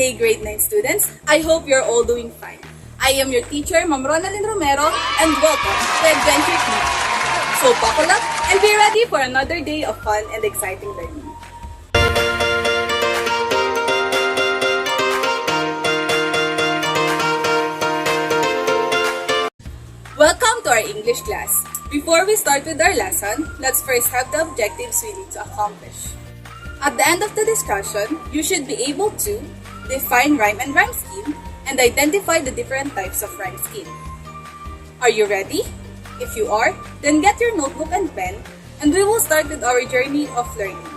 day, grade 9 students. I hope you're all doing fine. I am your teacher, Ma'am Ronaldin Romero, and welcome to Adventure TV. So buckle up and be ready for another day of fun and exciting learning. Welcome to our English class. Before we start with our lesson, let's first have the objectives we need to accomplish. At the end of the discussion, you should be able to define rhyme and rhyme scheme and identify the different types of rhyme scheme. Are you ready? If you are, then get your notebook and pen and we will start with our journey of learning.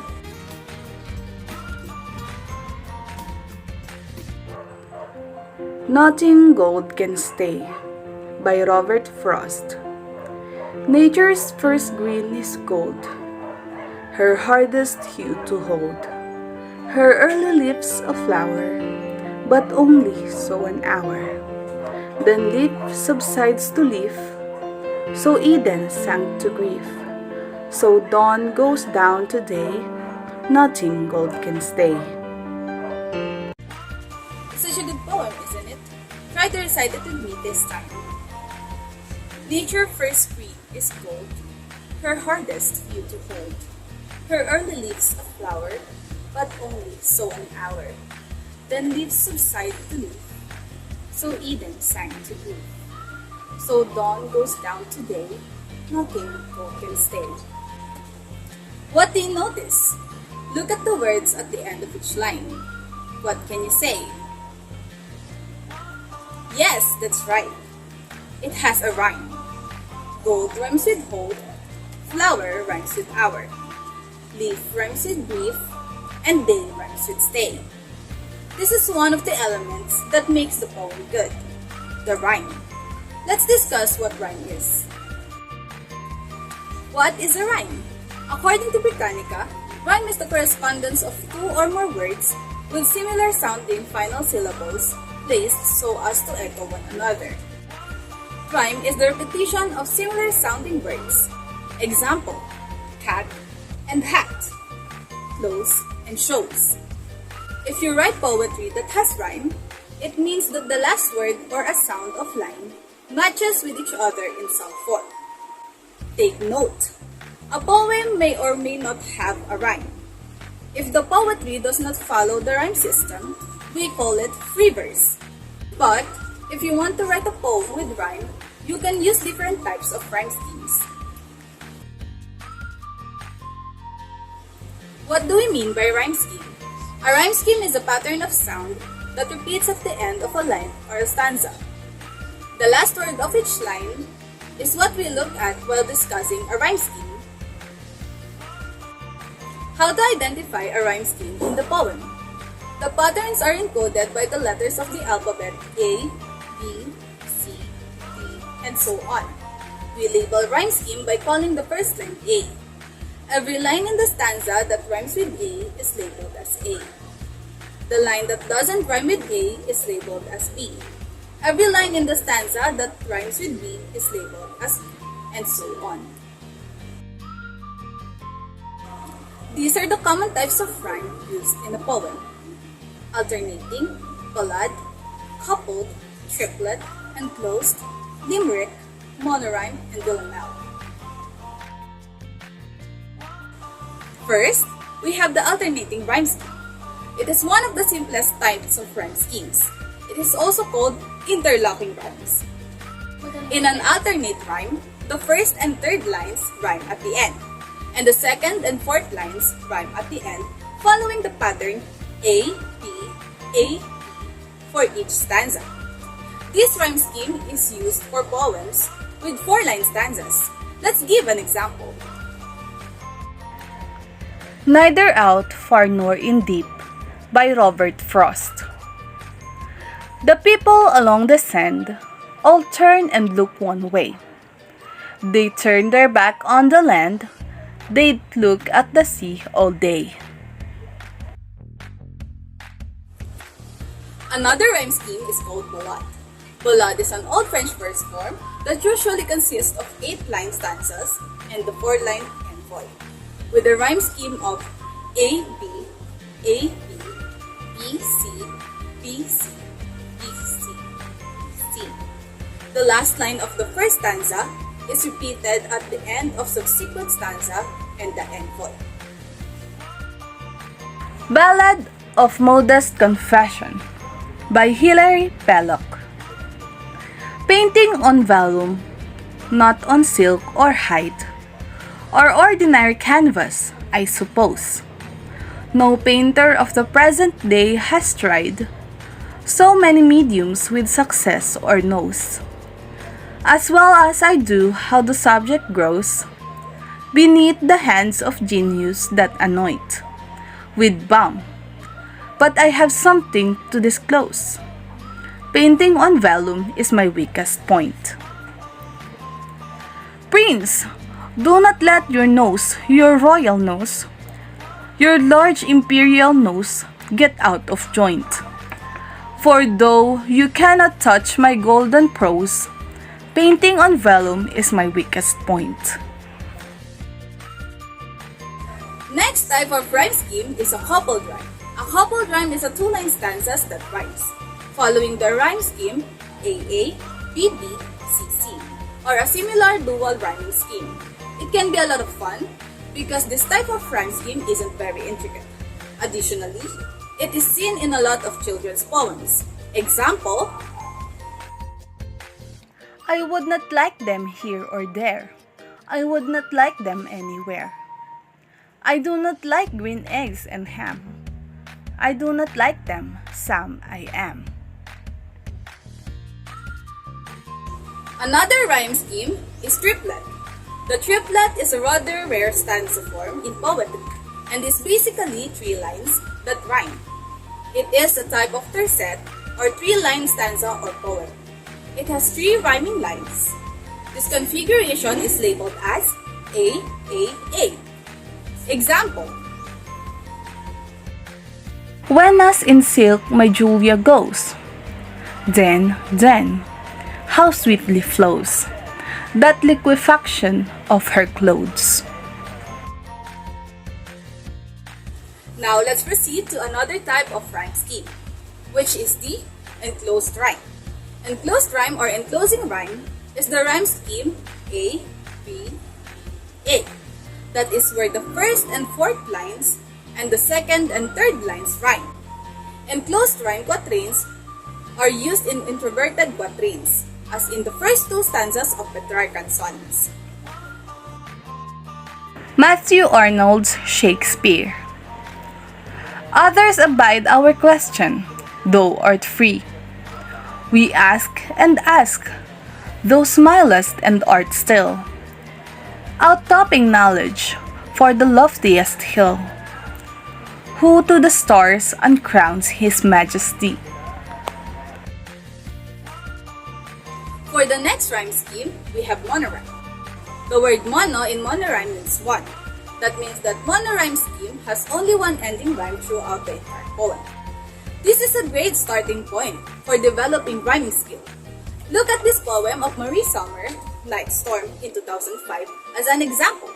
Nothing gold can stay by Robert Frost. Nature's first green is gold, her hardest hue to hold. Her early leaves a flower, but only so an hour. Then leaf subsides to leaf, so Eden sank to grief. So dawn goes down to day, nothing gold can stay. Such a good poem, isn't it? Try to recite it with me this time. Nature first green is gold, her hardest hue to hold. Her early leaves a flower, but only so an hour. Then leaves subside to leaf, so Eden sank to grief. So dawn goes down to day, nothing gold can stay. What do you notice? Look at the words at the end of each line. What can you say? Yes, that's right. It has a rhyme. Gold rhymes with hold, flower rhymes with hour, leaf rhymes with brief, and day rhymes with stay. This is one of the elements that makes the poem good, the rhyme. Let's discuss what rhyme is. What is a rhyme? According to Britannica, rhyme is the correspondence of two or more words with similar sounding final syllables placed so as to echo one another. Rhyme is the repetition of similar sounding words. Example, cat and hat, clothes and shows. If you write poetry that has rhyme, it means that the last word or a sound of line matches with each other in some form. Take note, a poem may or may not have a rhyme. If the poetry does not follow the rhyme system, we call it free verse. But if you want to write a poem with rhyme, you can use different types of rhyme schemes. What do we mean by rhyme scheme? A rhyme scheme is a pattern of sound that repeats at the end of a line or a stanza. The last word of each line is what we look at while discussing a rhyme scheme. How to identify a rhyme scheme in the poem? The patterns are encoded by the letters of the alphabet A, B, C, D, and so on. We label rhyme scheme by calling the first line A. Every line in the stanza that rhymes with A is labeled as A. The line that doesn't rhyme with A is labeled as B. Every line in the stanza that rhymes with B is labeled as B, and so on. These are the common types of rhyme used in a poem: alternating, ballad, coupled, triplet, enclosed, limerick, monorhyme, and villanelle. First, we have the alternating rhyme scheme. It is one of the simplest types of rhyme schemes. It is also called interlocking rhymes. In an alternate rhyme, the first and third lines rhyme at the end, and the second and fourth lines rhyme at the end, following the pattern A, B, A, B for each stanza. This rhyme scheme is used for poems with 4-line stanzas. Let's give an example. Neither out far nor in deep by Robert Frost. The people along the sand all turn and look one way. They turn their back on the land, they'd look at the sea all day. Another rhyme scheme is called ballad. Ballad is an Old French verse form that usually consists of 8-line stanzas and the 4-line envoi, with a rhyme scheme of A, B, A, B, B, C, B, C, B, C, C. The last line of the first stanza is repeated at the end of subsequent stanza and the end voice. Ballad of Modest Confession by Hilary Belloc. Painting on vellum, not on silk or hide, or ordinary canvas, I suppose. No painter of the present day has tried so many mediums with success or knows, as well as I do, how the subject grows beneath the hands of genius that anoint with balm. But I have something to disclose. Painting on vellum is my weakest point. Prince, do not let your nose, your royal nose, your large imperial nose, get out of joint. For though you cannot touch my golden prose, painting on vellum is my weakest point. Next type of rhyme scheme is a coupled rhyme. A coupled rhyme is a two-line stanzas that rhymes, following the rhyme scheme AA, BB, CC, or a similar dual rhyming scheme. It can be a lot of fun because this type of rhyme scheme isn't very intricate. Additionally, it is seen in a lot of children's poems. Example, I would not like them here or there. I would not like them anywhere. I do not like green eggs and ham. I do not like them, Sam I am. Another rhyme scheme is triplet. The triplet is a rather rare stanza form in poetry and is basically 3 lines that rhyme. It is a type of tercet or 3-line stanza or poem. It has 3 rhyming lines. This configuration is labeled as A, A, A. Example, When as in silk my Julia goes, then, how sweetly flows that liquefaction of her clothes. now let's proceed to another type of rhyme scheme, which is the enclosed rhyme. Enclosed rhyme or enclosing rhyme is the rhyme scheme A, B, A. That is where the first and fourth lines and the second and third lines rhyme. Enclosed rhyme quatrains are used in introverted quatrains, as in the first 2 stanzas of Petrarchan sonnets. Matthew Arnold's Shakespeare. Others abide our question, thou art free. We ask and ask, thou smilest and art still. Outtopping knowledge for the loftiest hill, who to the stars uncrowns his majesty. For the next rhyme scheme, we have monorhyme. The word mono in monorhyme means 1. That means that monorhyme scheme has only one ending rhyme throughout the entire poem. This is a great starting point for developing rhyming skill. Look at this poem of Marie Sommer, Night Storm, in 2005 as an example.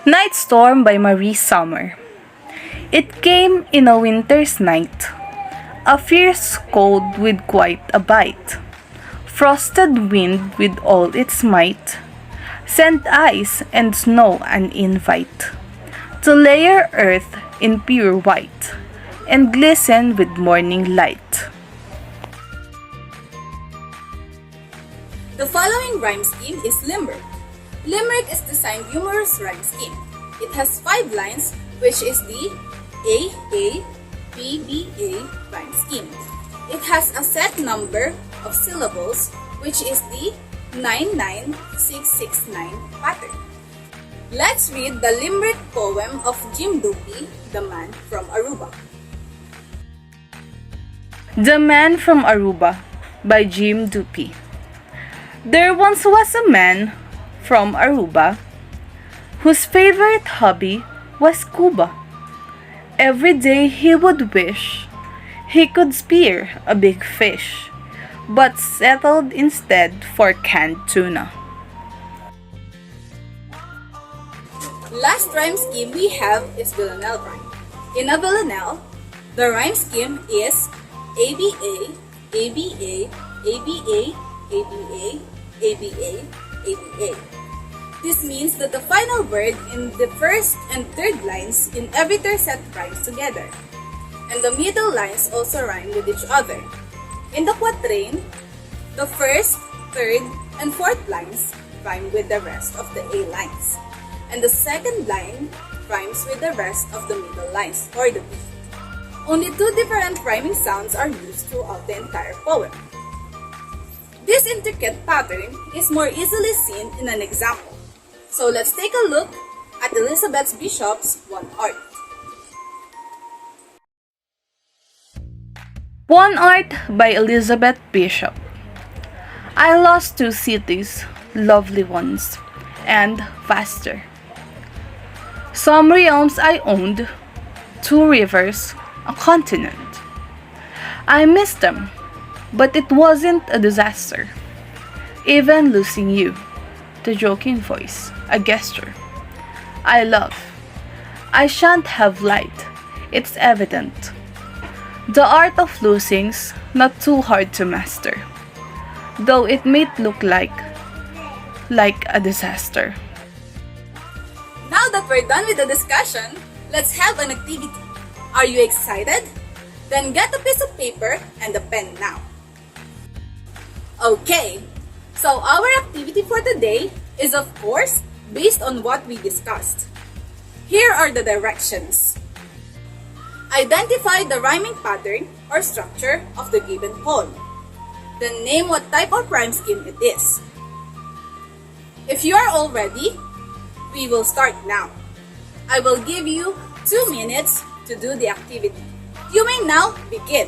Night Storm by Marie Sommer. It came in a winter's night, a fierce cold with quite a bite. Frosted wind with all its might sent ice and snow an invite to layer earth in pure white and glisten with morning light. The following rhyme scheme is limerick. Limerick is designed humorous rhyme scheme. It has 5 lines, which is the A, B, B, A rhyme scheme. It has a set number of syllables, which is the 99669 pattern. Let's read the limerick poem of Jim Dupee, The Man from Aruba. The Man from Aruba by Jim Dupee. There once was a man from Aruba whose favorite hobby was scuba. Every day he would wish he could spear a big fish, but settled instead for canned tuna. Last rhyme scheme we have is villanelle rhyme. In a villanelle, The rhyme scheme is ABA, ABA, ABA, ABA, ABA, ABA. This means that the final word in the first and third lines in every tercet rhymes together, and the middle lines also rhyme with each other. In the quatrain, the first, third, and fourth lines rhyme with the rest of the A lines, and the second line rhymes with the rest of the middle lines, or the B. Only two different rhyming sounds are used throughout the entire poem. This intricate pattern is more easily seen in an example. So let's take a look at Elizabeth Bishop's One Art. One Art by Elizabeth Bishop. I lost two cities, lovely ones, and faster. Some realms I owned, two rivers, a continent. I missed them, but it wasn't a disaster. Even losing you, the joking voice, a gesture. I love. I shan't have light, it's evident. The art of losing's not too hard to master, though it may look like a disaster. Now that we're done with the discussion, let's have an activity. Are you excited? Then get a piece of paper and a pen now. Okay, so our activity for today is of course based on what we discussed. Here are the directions. Identify the rhyming pattern or structure of the given poem. Then name what type of rhyme scheme it is. If you are all ready, we will start now. I will give you 2 minutes to do the activity. You may now begin.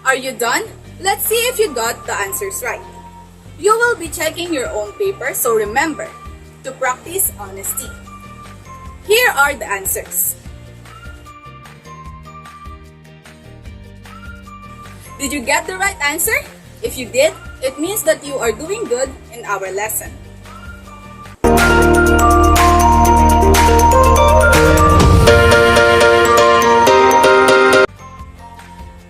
Are you done? Let's see if you got the answers right. You will be checking your own paper, so remember to practice honesty. Here are the answers. Did you get the right answer? If you did, it means that you are doing good in our lesson.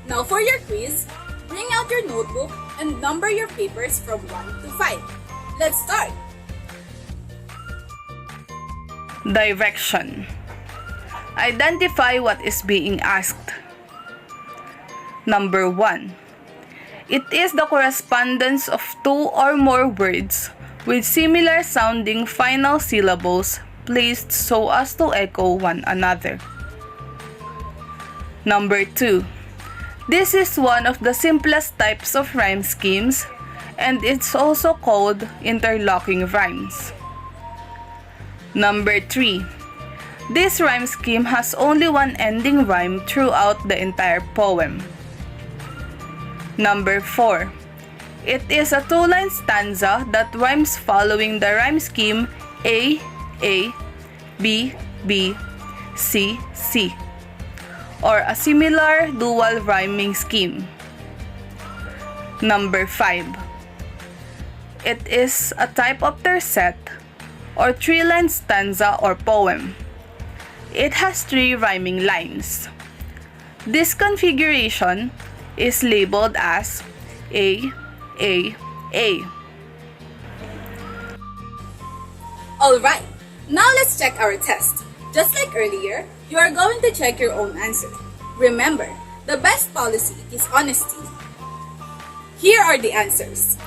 Now for your quiz, bring out your notebook and number your papers from 1 to 5. Let's start! Direction. Identify what is being asked. Number 1. It is the correspondence of two or more words with similar sounding final syllables placed so as to echo one another. Number 2. This is one of the simplest types of rhyme schemes, and it's also called interlocking rhymes. Number 3. This rhyme scheme has only one ending rhyme throughout the entire poem. Number 4. It is a two-line stanza that rhymes following the rhyme scheme A, B, B, C, C, or a similar dual rhyming scheme. Number 5. It is a type of tercet, or three-line stanza or poem. It has 3 rhyming lines. This configuration is labeled as A, A. Alright, now let's check our test. Just like earlier, you are going to check your own answer. Remember, the best policy is honesty. Here are the answers.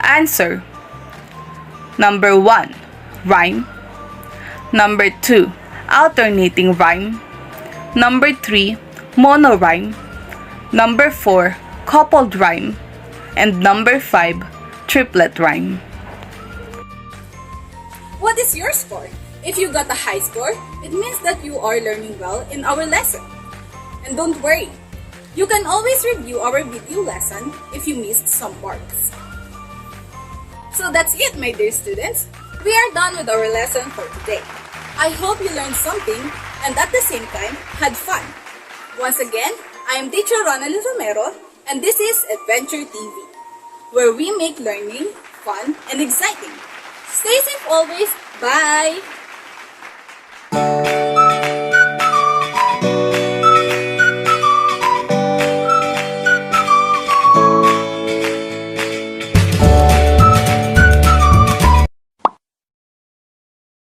Answer. Number 1, rhyme. Number 2, alternating rhyme. Number 3, monorhyme. Number 4, coupled rhyme. And number 5, triplet rhyme. What is your score? If you got a high score, it means that you are learning well in our lesson. And don't worry, you can always review our video lesson if you missed some parts. So that's it, my dear students. We are done with our lesson for today. I hope you learned something and at the same time had fun. Once again, I am Teacher Ronald Romero and this is Adventure TV, where we make learning fun and exciting. Stay safe always. Bye!